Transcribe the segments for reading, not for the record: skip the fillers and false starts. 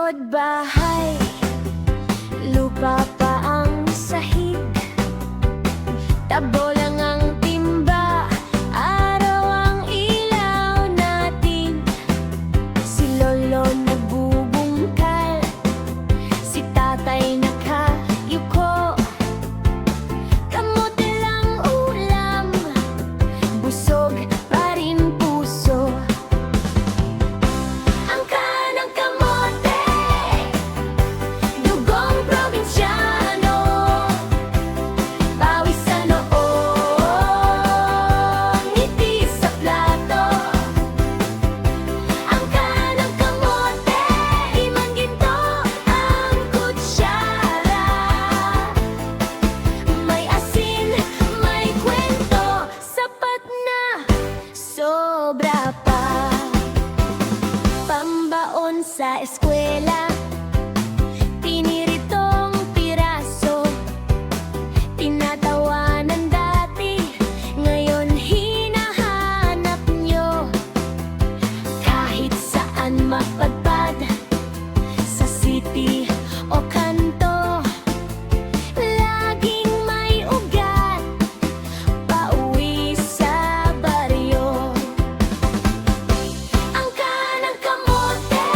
likod bahay, lupa pa ang sahig. Tabo lang ang timba, araw ang ilaw natin. Si lolo nagbubungkal, si tatay nakayuko. Kamote lang ulam, busog pa rin puso. Ang kanang kamote, dugong probinsyano, pawis sa noo, ngiti sa plato. Ang kanang kamote, imang ginto ang kutsara. May asin, may kwento, sapat na, sobra pa. Pambaon sa eskwela, piniritong piraso. Tinatawanan dati, ngayon hinahanap nyo. Kahit saan mapadpad, sa city o kanto, laging may ugat, pauwi sa baryo. Ang kanang kamote,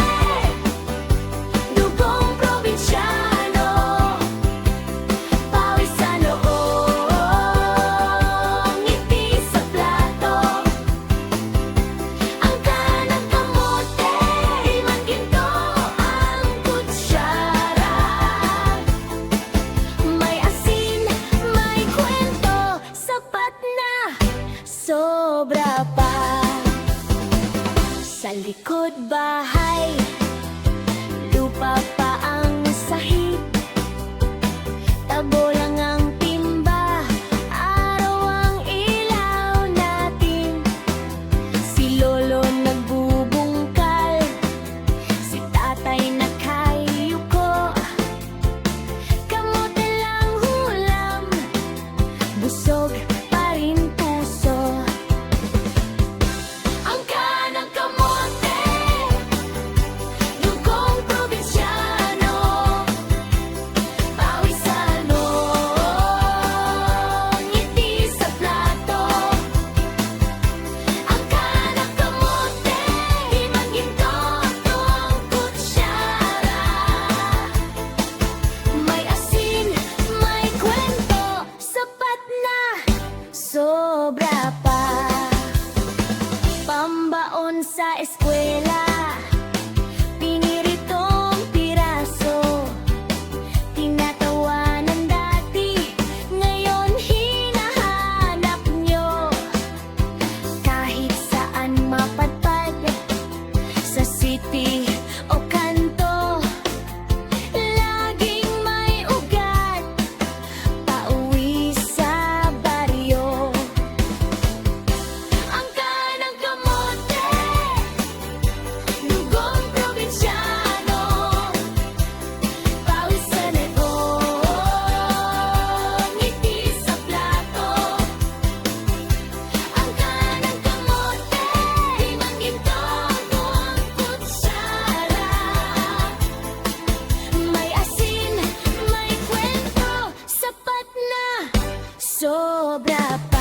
dugong probinsyano, pawis sa noo, ngiti sa plato. Ang kanang kamote, imang ginto ang kutsara. May asin, may kwento, sapat na, sobra pa. Sa likod bahay, lupa pa ang sahig. Tabo lang ang timba, araw ang ilaw natin. Si lolo nagbubungkal, si tatay nakayuko. Kamote lang ulam, busog pa rin puso. Ang kanang kamote, dugong probinsyano, pawis sa noo, ngiti sa plato. Ang kanang kamote, imang ginto ang kutsara. May asin, may kwento, sapat na, sobra pa. Pambaon sa eskwela, piniritong piraso. Tinatawanan dati, ngayon hinahanap nyo. Kahit saan mapadpad, sa city o kanto, laging may ugat, pauwi sa baryo. Ang kanang kamote, dugong probinsyano, pawis sa noo, ngiti sa plato. Ang kanang kamote, imang ginto ang kutsara. May asin, may kwento, sapat na, sobra pa.